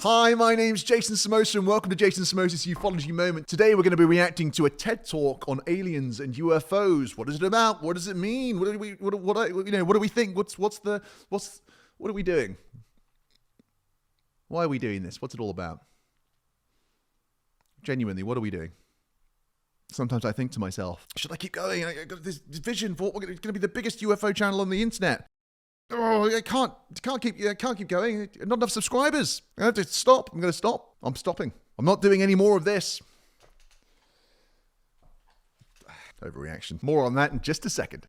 Hi, my name's Jason Samosa and welcome to Jason Samosa's Ufology Moment. Today we're going to be reacting to a TED Talk on aliens and UFOs. What is it about? What does it mean? What do we think? What are we doing? Why are we doing this? What's it all about? Genuinely, what are we doing? Sometimes I think to myself, should I keep going? I got this vision for it's going to be the biggest UFO channel on the internet. Oh, I can't keep going. Not enough subscribers. I have to stop. I'm going to stop. I'm stopping. I'm not doing any more of this. Overreaction. More on that in just a second.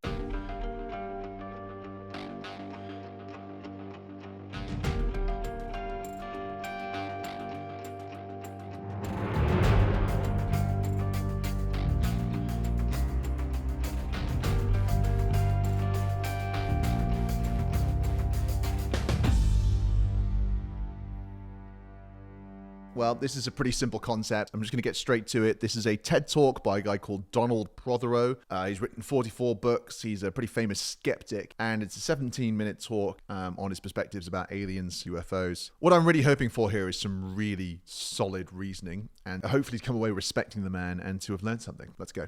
Well, this is a pretty simple concept. I'm just going to get straight to it. This is a TED Talk by a guy called Donald Prothero. He's written 44 books. He's a pretty famous skeptic, and it's a 17-minute talk on his perspectives about aliens, UFOs. What I'm really hoping for here is some really solid reasoning, and hopefully to come away respecting the man and to have learned something. Let's go.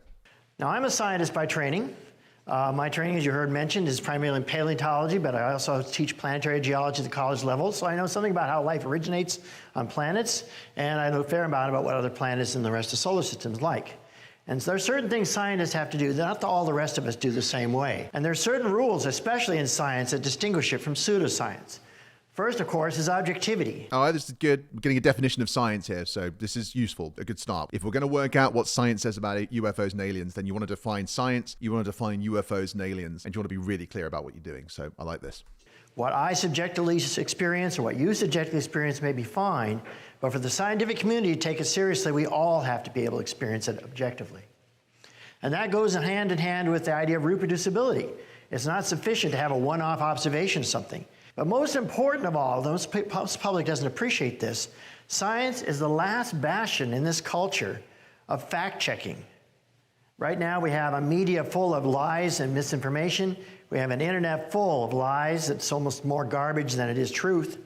Now, I'm a scientist by training. My training, as you heard mentioned, is primarily in paleontology, but I also teach planetary geology at the college level, so I know something about how life originates on planets, and I know a fair amount about what other planets and the rest of the solar system is like. And so there are certain things scientists have to do that not all the rest of us do the same way. And there are certain rules, especially in science, that distinguish it from pseudoscience. First, of course, is objectivity. All right, this is good. We're getting a definition of science here, so this is useful, a good start. If we're going to work out what science says about UFOs and aliens, then you want to define science, you want to define UFOs and aliens, and you want to be really clear about what you're doing. So I like this. What I subjectively experience or what you subjectively experience may be fine, but for the scientific community to take it seriously, we all have to be able to experience it objectively. And that goes hand in hand with the idea of reproducibility. It's not sufficient to have a one-off observation of something. But most important of all, though the public doesn't appreciate this, science is the last bastion in this culture of fact-checking. Right now we have a media full of lies and misinformation. We have an internet full of lies that's almost more garbage than it is truth.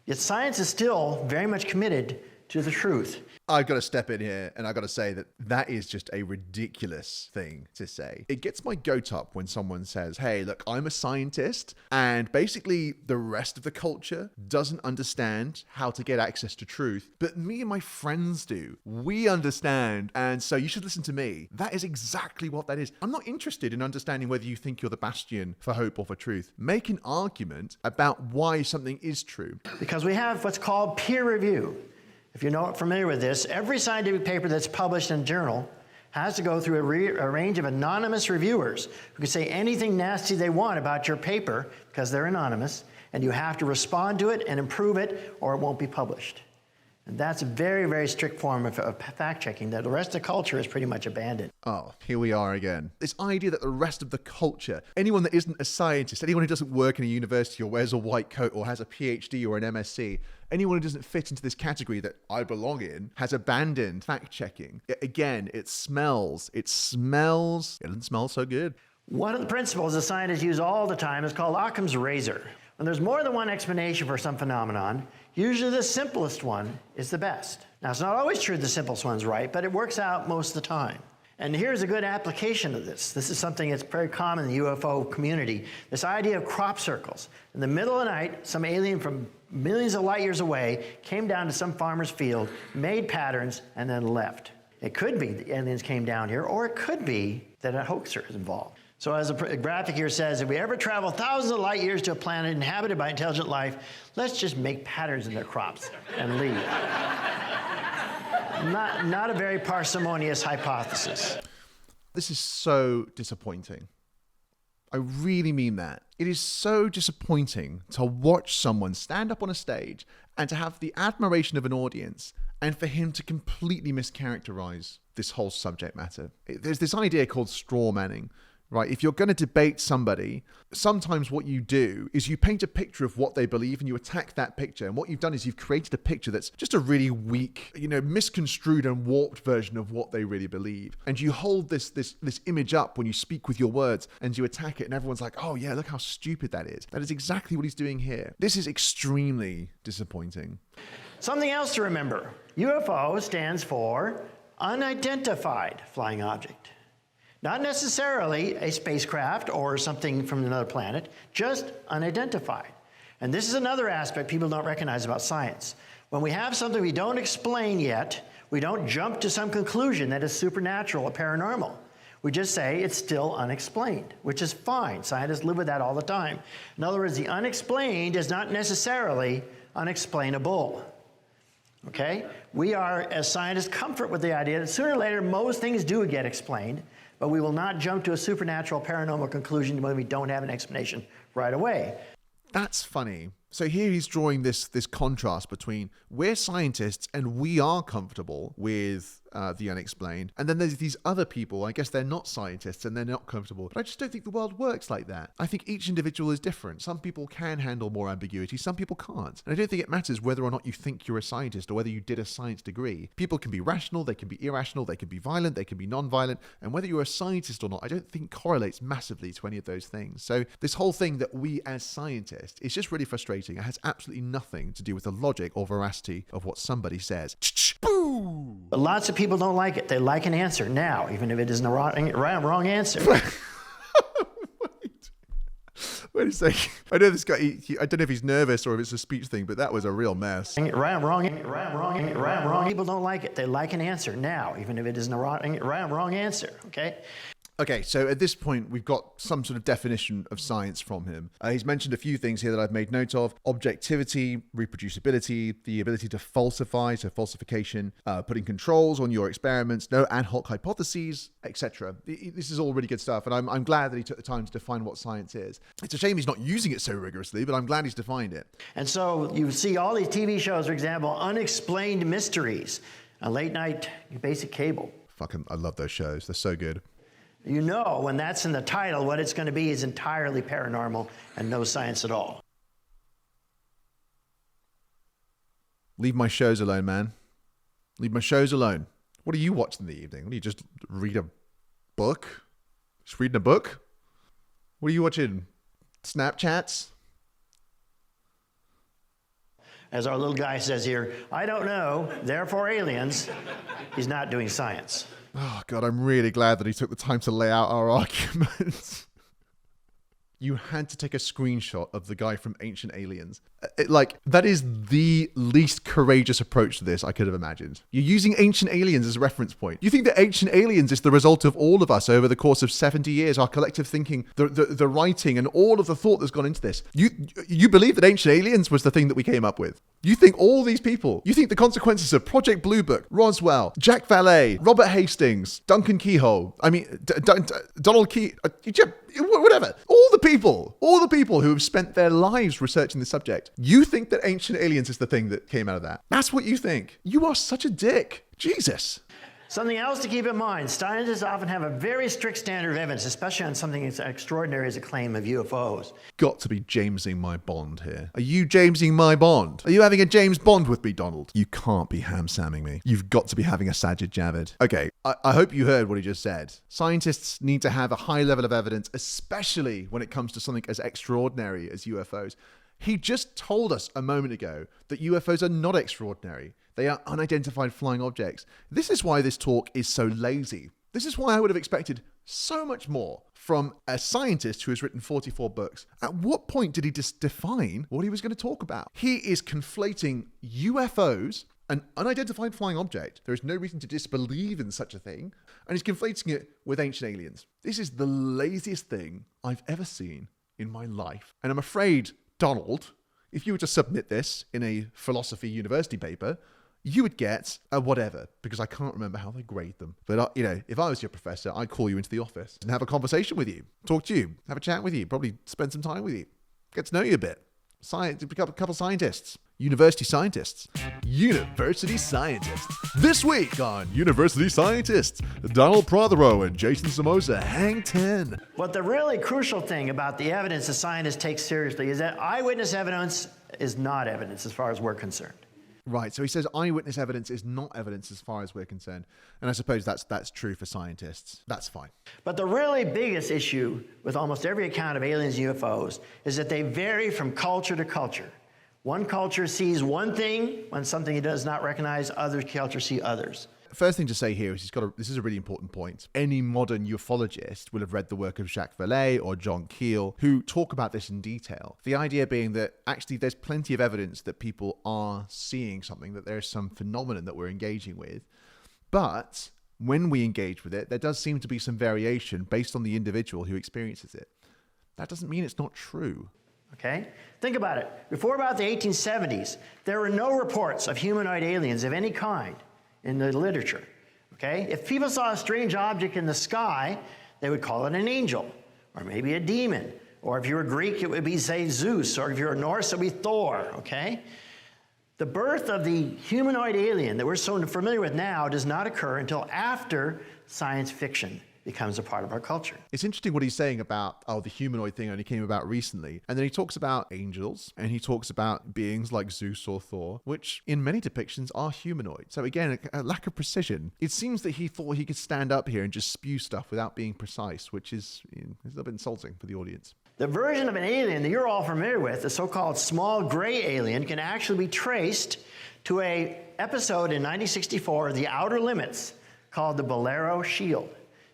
Yet science is still very much committed to the truth. I've got to step in here and I've got to say that that is just a ridiculous thing to say. It gets my goat up when someone says, hey, look, I'm a scientist and basically the rest of the culture doesn't understand how to get access to truth, but me and my friends do. We understand, and so you should listen to me. That is exactly what that is. I'm not interested in understanding whether you think you're the bastion for hope or for truth. Make an argument about why something is true. Because we have what's called peer review. If you're not familiar with this, every scientific paper that's published in a journal has to go through a range of anonymous reviewers who can say anything nasty they want about your paper because they're anonymous, and you have to respond to it and improve it or it won't be published. And that's a very, very strict form of fact-checking that the rest of the culture has pretty much abandoned. Oh, here we are again. This idea that the rest of the culture, anyone that isn't a scientist, anyone who doesn't work in a university or wears a white coat or has a PhD or an MSc, anyone who doesn't fit into this category that I belong in, has abandoned fact-checking. Again, it smells. It doesn't smell so good. One of the principles that scientists use all the time is called Occam's razor. When there's more than one explanation for some phenomenon, usually the simplest one is the best. Now, it's not always true the simplest one's right, but it works out most of the time. And here's a good application of this. This is something that's very common in the UFO community. This idea of crop circles. In the middle of the night, some alien from millions of light years away came down to some farmer's field, made patterns, and then left. It could be the aliens came down here, or it could be that a hoaxer is involved. So as a graphic here says, if we ever travel thousands of light years to a planet inhabited by intelligent life, let's just make patterns in their crops and leave. Not a very parsimonious hypothesis. This is so disappointing. I really mean that. It is so disappointing to watch someone stand up on a stage and to have the admiration of an audience and for him to completely mischaracterize this whole subject matter. There's this idea called straw manning. Right? If you're going to debate somebody, sometimes what you do is you paint a picture of what they believe and you attack that picture. And what you've done is you've created a picture that's just a really weak, misconstrued and warped version of what they really believe. And you hold this image up when you speak with your words and you attack it and everyone's like, oh yeah, look how stupid that is. That is exactly what he's doing here. This is extremely disappointing. Something else to remember. UFO stands for Unidentified Flying Object. Not necessarily a spacecraft or something from another planet, just unidentified. And this is another aspect people don't recognize about science. When we have something we don't explain yet, we don't jump to some conclusion that is supernatural or paranormal. We just say it's still unexplained, which is fine. Scientists live with that all the time. In other words, the unexplained is not necessarily unexplainable. Okay? We are, as scientists, comfort with the idea that sooner or later most things do get explained, but we will not jump to a supernatural paranormal conclusion when we don't have an explanation right away. That's funny. So here he's drawing this contrast between we're scientists and we are comfortable with the unexplained. And then there's these other people, I guess they're not scientists and they're not comfortable. But I just don't think the world works like that. I think each individual is different. Some people can handle more ambiguity, some people can't. And I don't think it matters whether or not you think you're a scientist or whether you did a science degree. People can be rational, they can be irrational, they can be violent, they can be non-violent. And whether you're a scientist or not, I don't think correlates massively to any of those things. So this whole thing that we as scientists is just really frustrating. It has absolutely nothing to do with the logic or veracity of what somebody says. Boo! But lots of people don't like it. They like an answer now, even if it isn't a wrong answer. Wait a second. I know this guy, I don't know if he's nervous or if it's a speech thing, but that was a real mess. Wrong. People don't like it. They like an answer now, even if it isn't a wrong answer, okay? Okay, so at this point, we've got some sort of definition of science from him. He's mentioned a few things here that I've made note of. Objectivity, reproducibility, the ability to falsify, so falsification, putting controls on your experiments, no ad hoc hypotheses, etc. This is all really good stuff, and I'm glad that he took the time to define what science is. It's a shame he's not using it so rigorously, but I'm glad he's defined it. And so you see all these TV shows, for example, Unexplained Mysteries, a late night basic cable. Fucking, I love those shows. They're so good. You know, when that's in the title, what it's going to be is entirely paranormal and no science at all. Leave my shows alone, man. Leave my shows alone. What are you watching in the evening? What do you just read a book? Just reading a book? What are you watching? Snapchats? As our little guy says here, I don't know, therefore aliens. He's not doing science. Oh, God, I'm really glad that he took the time to lay out our arguments. You had to take a screenshot of the guy from Ancient Aliens. That is the least courageous approach to this I could have imagined. You're using Ancient Aliens as a reference point. You think that Ancient Aliens is the result of all of us over the course of 70 years, our collective thinking, the writing, and all of the thought that's gone into this. You believe that Ancient Aliens was the thing that we came up with. You think all these people, you think the consequences of Project Blue Book, Roswell, Jack Valet, Robert Hastings, Duncan Keyhole, Donald Key, whatever. All the people who have spent their lives researching the subject. You think that Ancient Aliens is the thing that came out of that. That's what you think. You are such a dick. Jesus. Something else to keep in mind, scientists often have a very strict standard of evidence, especially on something as extraordinary as a claim of UFOs. Got to be Jamesing my Bond here. Are you Jamesing my Bond? Are you having a James Bond with me, Donald? You can't be ham-samming me. You've got to be having a Sajid Javid. Okay, I hope you heard what he just said. Scientists need to have a high level of evidence, especially when it comes to something as extraordinary as UFOs. He just told us a moment ago that UFOs are not extraordinary. They are unidentified flying objects. This is why this talk is so lazy. This is why I would have expected so much more from a scientist who has written 44 books. At what point did he just define what he was going to talk about? He is conflating UFOs, an unidentified flying object. There is no reason to disbelieve in such a thing. And he's conflating it with Ancient Aliens. This is the laziest thing I've ever seen in my life. And I'm afraid, Donald, if you were to submit this in a philosophy university paper, you would get a whatever, because I can't remember how they grade them. But, if I was your professor, I'd call you into the office and have a conversation with you, talk to you, have a chat with you, probably spend some time with you, get to know you a bit. Become a couple of scientists. University scientists. University scientists. This week on University Scientists, Donald Prothero and Jason Somoza hang 10. But the really crucial thing about the evidence the scientists take seriously is that eyewitness evidence is not evidence as far as we're concerned. Right, so he says eyewitness evidence is not evidence as far as we're concerned. And I suppose that's true for scientists. That's fine. But the really biggest issue with almost every account of aliens and UFOs is that they vary from culture to culture. One culture sees one thing when something it does not recognize, other cultures see others. First thing to say here is this is a really important point. Any modern ufologist will have read the work of Jacques Vallée or John Keel, who talk about this in detail. The idea being that actually there's plenty of evidence that people are seeing something, that there is some phenomenon that we're engaging with. But when we engage with it, there does seem to be some variation based on the individual who experiences it. That doesn't mean it's not true. Okay? Think about it. Before about the 1870s, there were no reports of humanoid aliens of any kind in the literature. Okay? If people saw a strange object in the sky, they would call it an angel, or maybe a demon. Or if you were Greek, it would be, say, Zeus, or if you were Norse, it would be Thor. Okay? The birth of the humanoid alien that we're so familiar with now does not occur until after science fiction becomes a part of our culture. It's interesting what he's saying about, the humanoid thing only came about recently. And then he talks about angels, and he talks about beings like Zeus or Thor, which in many depictions are humanoid. So again, a lack of precision. It seems that he thought he could stand up here and just spew stuff without being precise, which is a little bit insulting for the audience. The version of an alien that you're all familiar with, the so-called small gray alien, can actually be traced to an episode in 1964 of The Outer Limits called the Bolero Shield.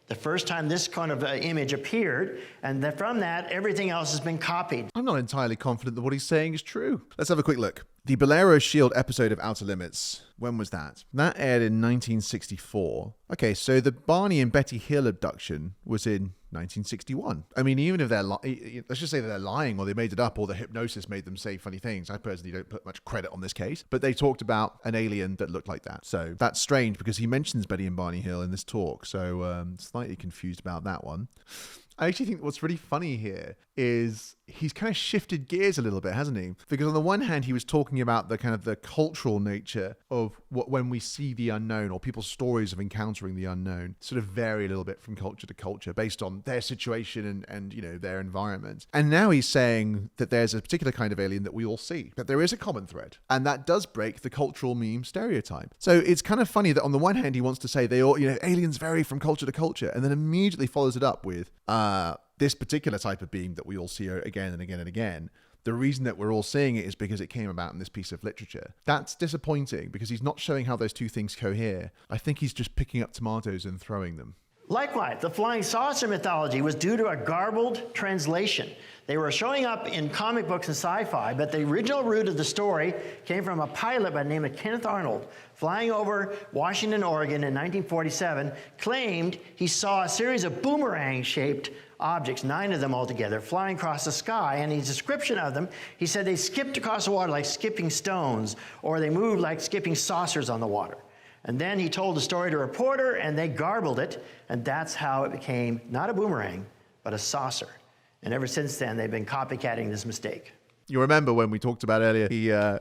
The first time this kind of image appeared, and from that, everything else has been copied. I'm not entirely confident that what he's saying is true. Let's have a quick look. The Bolero Shield episode of Outer Limits, when was that? That aired in 1964. Okay, so the Barney and Betty Hill abduction was in 1961. I mean, even if let's just say that they're lying, or they made it up, or the hypnosis made them say funny things. I personally don't put much credit on this case, but they talked about an alien that looked like that. So that's strange because he mentions Betty and Barney Hill in this talk. So slightly confused about that one. I actually think what's really funny here is he's kind of shifted gears a little bit, hasn't he? Because on the one hand, he was talking about the kind of the cultural nature of when we see the unknown, or people's stories of encountering the unknown sort of vary a little bit from culture to culture based on their situation and their environment. And now he's saying that there's a particular kind of alien that we all see, that there is a common thread, and that does break the cultural meme stereotype. So it's kind of funny that on the one hand, he wants to say they all, aliens vary from culture to culture, and then immediately follows it up with, this particular type of being that we all see again and again and again, the reason that we're all seeing it is because it came about in this piece of literature. That's disappointing because he's not showing how those two things cohere. I think he's just picking up tomatoes and throwing them. Likewise, the flying saucer mythology was due to a garbled translation. They were showing up in comic books and sci-fi, but the original root of the story came from a pilot by the name of Kenneth Arnold, flying over Washington, Oregon in 1947, claimed he saw a series of boomerang-shaped objects, 9 of them altogether, flying across the sky. And his description of them, he said they skipped across the water like skipping stones, or they moved like skipping saucers on the water. And then he told the story to a reporter, and they garbled it, and that's how it became not a boomerang, but a saucer. And ever since then, they've been copycatting this mistake. You remember when we talked about earlier,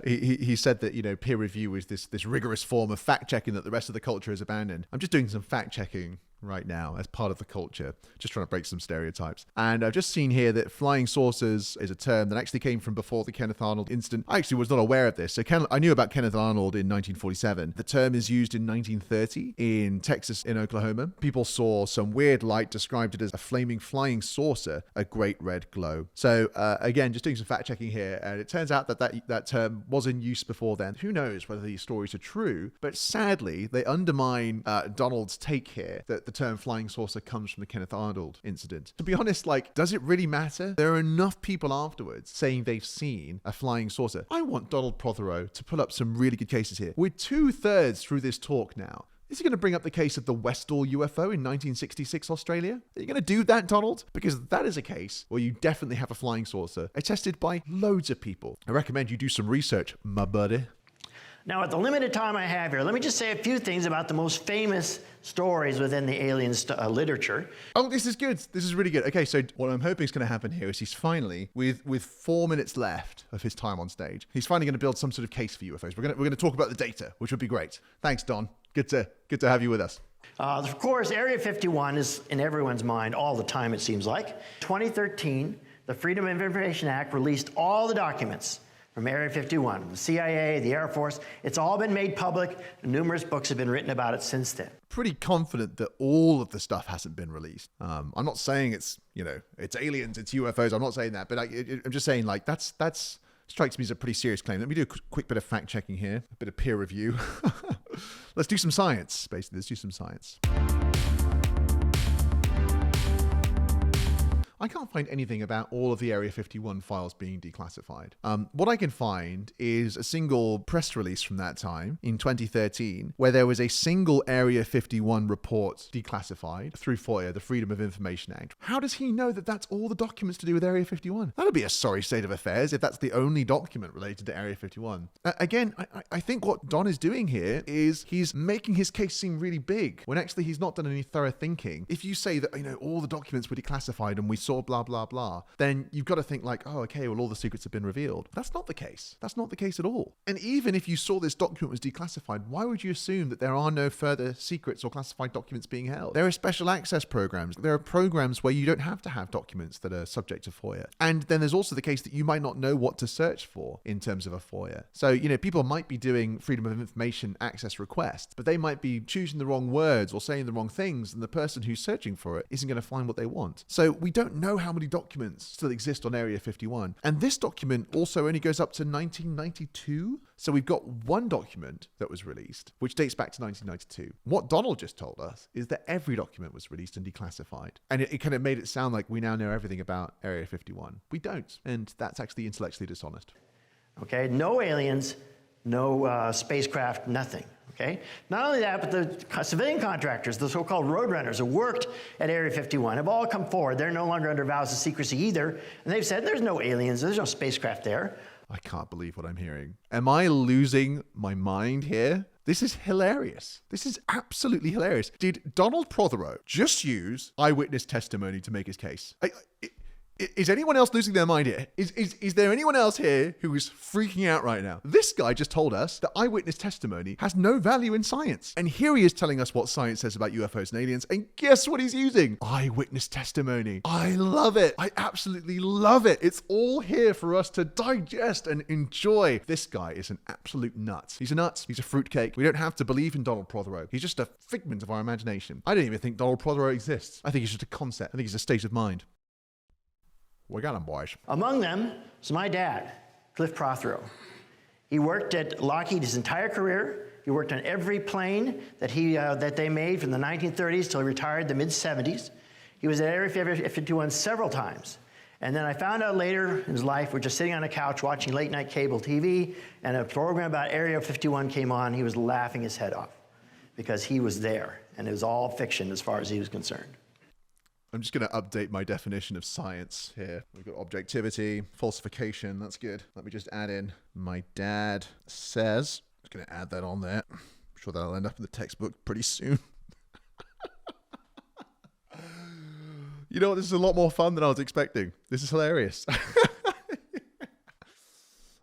he said that, peer review is this rigorous form of fact-checking that the rest of the culture has abandoned. I'm just doing some fact-checking right now as part of the culture, just trying to break some stereotypes. And I've just seen here that flying saucers is a term that actually came from before the Kenneth Arnold incident. I actually was not aware of this. So I knew about Kenneth Arnold in 1947. The term is used in 1930 in Texas, in Oklahoma. People saw some weird light, described it as a flaming flying saucer, a great red glow. So again, just doing some fact checking here, and it turns out that term was in use before then. Who knows whether these stories are true, but sadly, they undermine Donald's take here that the term flying saucer comes from the Kenneth Arnold incident. To be honest, does it really matter? There are enough people afterwards saying they've seen a flying saucer. I want Donald Prothero to pull up some really good cases here. We're 2/3 through this talk now. Is he going to bring up the case of the Westall UFO in 1966 Australia? Are you going to do that, Donald? Because that is a case where you definitely have a flying saucer attested by loads of people. I recommend you do some research, my buddy. Now, with the limited time I have here, let me just say a few things about the most famous stories within the aliens literature. Oh, this is good. This is really good. Okay, so what I'm hoping is going to happen here is he's finally, with 4 minutes left of his time on stage, he's finally going to build some sort of case for UFOs. We're going to talk about the data, which would be great. Thanks, Don. Good to have you with us. Of course, Area 51 is in everyone's mind all the time, it seems like. 2013, the Freedom of Information Act released all the documents from Area 51, the CIA, the Air Force. It's all been made public. Numerous books have been written about it since then. Pretty confident that all of the stuff hasn't been released. I'm not saying it's aliens, it's UFOs. I'm not saying that, but I'm just saying that's Strikes me as a pretty serious claim. Let me do a quick bit of fact checking here, a bit of peer review. Let's do some science, basically. Let's do some science. I can't find anything about all of the Area 51 files being declassified. What I can find is a single press release from that time in 2013 where there was a single Area 51 report declassified through FOIA, the Freedom of Information Act. How does he know that that's all the documents to do with Area 51? That would be a sorry state of affairs if that's the only document related to Area 51. Again, I think what Don is doing here is he's making his case seem really big when actually he's not done any thorough thinking. If you say that, all the documents were declassified and we saw blah, blah, blah, then you've got to think like, oh, okay, well, all the secrets have been revealed. That's not the case. That's not the case at all. And even if you saw this document was declassified, why would you assume that there are no further secrets or classified documents being held? There are special access programs. There are programs where you don't have to have documents that are subject to FOIA. And then there's also the case that you might not know what to search for in terms of a FOIA. So, people might be doing Freedom of Information access requests, but they might be choosing the wrong words or saying the wrong things, and the person who's searching for it isn't going to find what they want. So we don't know how many documents still exist on Area 51. And this document also only goes up to 1992. So we've got one document that was released, which dates back to 1992. What Donald just told us is that every document was released and declassified. And it kind of made it sound like we now know everything about Area 51. We don't. And that's actually intellectually dishonest. Okay, no aliens, no spacecraft, nothing. Okay? Not only that, but the civilian contractors, the so-called roadrunners who worked at Area 51 have all come forward. They're no longer under vows of secrecy either. And they've said there's no aliens, there's no spacecraft there. I can't believe what I'm hearing. Am I losing my mind here? This is hilarious. This is absolutely hilarious. Did Donald Prothero just use eyewitness testimony to make his case? Is anyone else losing their mind here? Is there anyone else here who is freaking out right now? This guy just told us that eyewitness testimony has no value in science. And here he is telling us what science says about UFOs and aliens. And guess what he's using? Eyewitness testimony. I love it. I absolutely love it. It's all here for us to digest and enjoy. This guy is an absolute nut. He's a nut. He's a fruitcake. We don't have to believe in Donald Prothero. He's just a figment of our imagination. I don't even think Donald Prothero exists. I think he's just a concept. I think he's a state of mind. We got him, boys. Among them is my dad, Cliff Prothero. He worked at Lockheed his entire career. He worked on every plane that they made from the 1930s till he retired in the mid-70s. He was at Area 51 several times. And then I found out later in his life, we're just sitting on a couch watching late-night cable TV, and a program about Area 51 came on. He was laughing his head off because he was there, and it was all fiction as far as he was concerned. I'm just going to update my definition of science here. We've got objectivity, falsification. That's good. Let me just add in my dad says. I'm just going to add that on there. I'm sure that'll end up in the textbook pretty soon. You know what? This is a lot more fun than I was expecting. This is hilarious.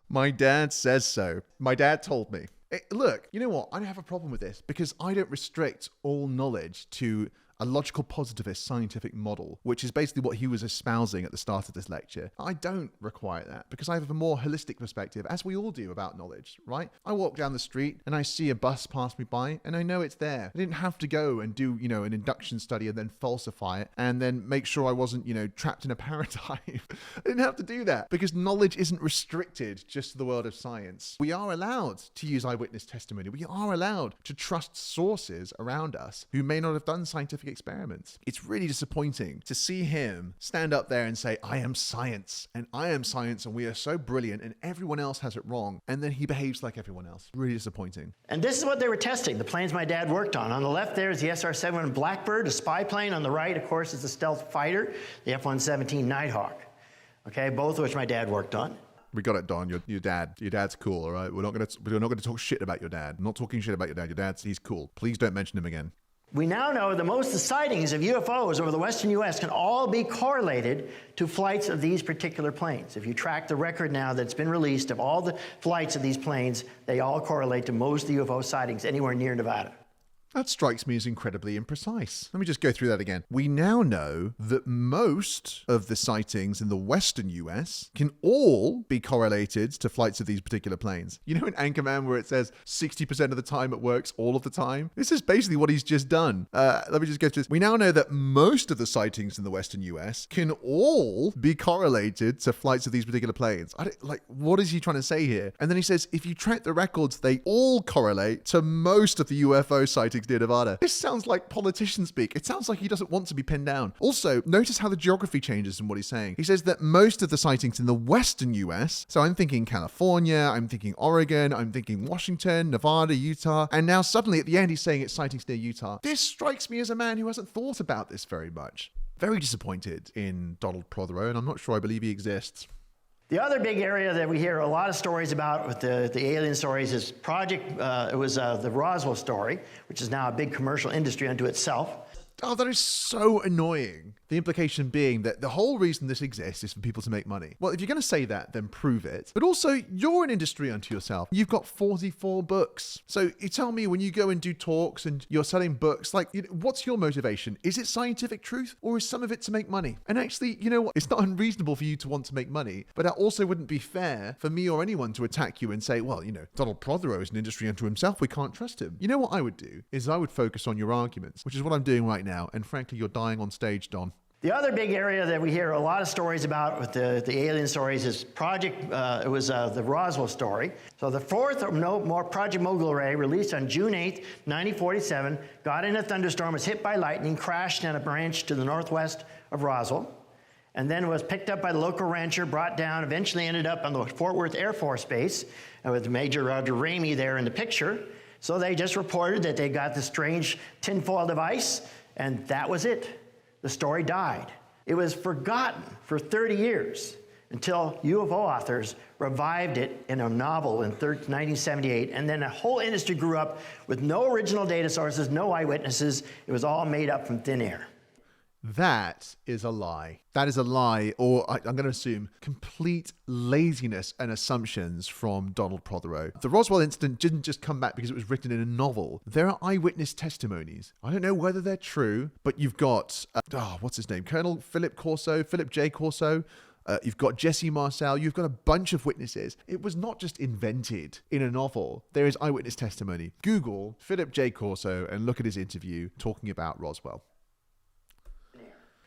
My dad says so. My dad told me. Look, you know what? I don't have a problem with this because I don't restrict all knowledge to a logical positivist scientific model, which is basically what he was espousing at the start of this lecture. I don't require that because I have a more holistic perspective, as we all do about knowledge, right? I walk down the street and I see a bus pass me by and I know it's there. I didn't have to go and do, an induction study and then falsify it and then make sure I wasn't, trapped in a paradigm. I didn't have to do that because knowledge isn't restricted just to the world of science. We are allowed to use eyewitness testimony. We are allowed to trust sources around us who may not have done scientific experiments. It's really disappointing to see him stand up there and say, I am science and we are so brilliant and everyone else has it wrong. And then he behaves like everyone else. Really disappointing. And this is what they were testing, the planes my dad worked on. On the left there is the SR-71 Blackbird, a spy plane. On the right, of course, is the stealth fighter, the F-117 Nighthawk. Okay, both of which my dad worked on. We got it, Don. Your dad's cool, all right? We're not gonna talk shit about your dad. I'm not talking shit about your dad. He's cool. Please don't mention him again. We now know that most of the sightings of UFOs over the western U.S. can all be correlated to flights of these particular planes. If you track the record now that's been released of all the flights of these planes, they all correlate to most of the UFO sightings anywhere near Nevada. That strikes me as incredibly imprecise. Let me just go through that again. We now know that most of the sightings in the western US can all be correlated to flights of these particular planes. You know in Anchorman where it says 60% of the time it works all of the time? This is basically what he's just done. Let me just go through this. We now know that most of the sightings in the western US can all be correlated to flights of these particular planes. What is he trying to say here? And then he says, if you track the records, they all correlate to most of the UFO sightings near Nevada. This sounds like politician speak. It sounds like he doesn't want to be pinned down. Also, notice how the geography changes in what he's saying. He says that most of the sightings in the western US, so I'm thinking California, I'm thinking Oregon, I'm thinking Washington, Nevada, Utah, and now suddenly at the end he's saying it's sightings near Utah. This strikes me as a man who hasn't thought about this very much. Very disappointed in Donald Prothero, and I'm not sure I believe he exists. The other big area that we hear a lot of stories about with the alien stories is the Roswell story, which is now a big commercial industry unto itself. Oh, that is so annoying. The implication being that the whole reason this exists is for people to make money. Well, if you're going to say that, then prove it. But also, you're an industry unto yourself. You've got 44 books. So you tell me when you go and do talks and you're selling books, what's your motivation? Is it scientific truth or is some of it to make money? And actually, you know what? It's not unreasonable for you to want to make money, but that also wouldn't be fair for me or anyone to attack you and say, well, Donald Prothero is an industry unto himself. We can't trust him. You know what I would do is I would focus on your arguments, which is what I'm doing right now. And frankly, you're dying on stage, Don. The other big area that we hear a lot of stories about with the alien stories is the Roswell story. So the fourth Project Mogul array, released on June 8th, 1947, got in a thunderstorm, was hit by lightning, crashed on a branch to the northwest of Roswell, and then was picked up by the local rancher, brought down, eventually ended up on the Fort Worth Air Force Base, with Major Roger Ramey there in the picture. So they just reported that they got this strange tinfoil device, and that was it. The story died. It was forgotten for 30 years until UFO authors revived it in a novel in 1978, and then a whole industry grew up with no original data sources, no eyewitnesses. It was all made up from thin air. That is a lie. That is a lie, or I'm going to assume complete laziness and assumptions from Donald Prothero. The Roswell incident didn't just come back because it was written in a novel. There are eyewitness testimonies. I don't know whether they're true, but you've got, what's his name? Colonel Philip J. Corso. You've got Jesse Marcel. You've got a bunch of witnesses. It was not just invented in a novel. There is eyewitness testimony. Google Philip J. Corso and look at his interview talking about Roswell.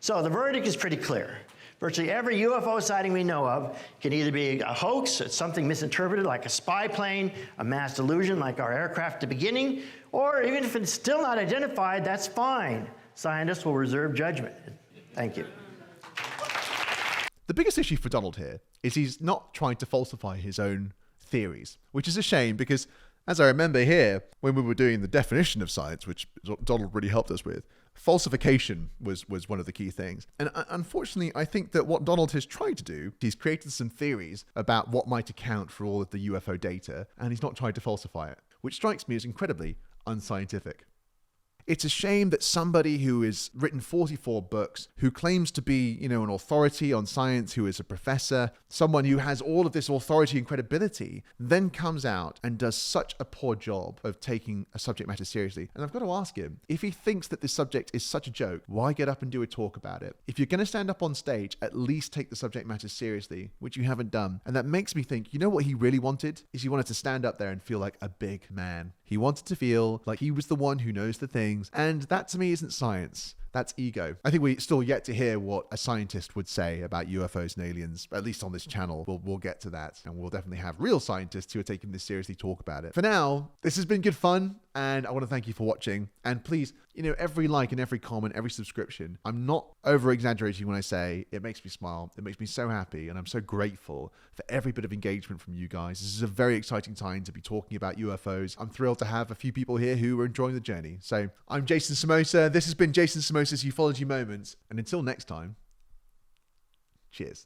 So the verdict is pretty clear. Virtually every UFO sighting we know of can either be a hoax, it's something misinterpreted like a spy plane, a mass delusion like our aircraft at the beginning, or even if it's still not identified, that's fine. Scientists will reserve judgment. Thank you. The biggest issue for Donald here is he's not trying to falsify his own theories, which is a shame because, as I remember here, when we were doing the definition of science, which Donald really helped us with, falsification was one of the key things. And unfortunately, I think that what Donald has tried to do, he's created some theories about what might account for all of the UFO data, and he's not tried to falsify it, which strikes me as incredibly unscientific. It's a shame that somebody who has written 44 books, who claims to be, an authority on science, who is a professor, someone who has all of this authority and credibility, then comes out and does such a poor job of taking a subject matter seriously. And I've got to ask him, if he thinks that this subject is such a joke, why get up and do a talk about it? If you're going to stand up on stage, at least take the subject matter seriously, which you haven't done. And that makes me think, what he really wanted? Is he wanted to stand up there and feel like a big man. He wanted to feel like he was the one who knows the things. And that to me isn't science. That's ego. I think we still yet to hear what a scientist would say about UFOs and aliens, at least on this channel. We'll get to that. And we'll definitely have real scientists who are taking this seriously talk about it. For now, this has been good fun. And I want to thank you for watching. And please, every like and every comment, every subscription, I'm not over exaggerating when I say it makes me smile. It makes me so happy. And I'm so grateful for every bit of engagement from you guys. This is a very exciting time to be talking about UFOs. I'm thrilled to have a few people here who are enjoying the journey. So I'm Jason Samosa. This has been Jason Samosa's Ufology Moments. And until next time, cheers.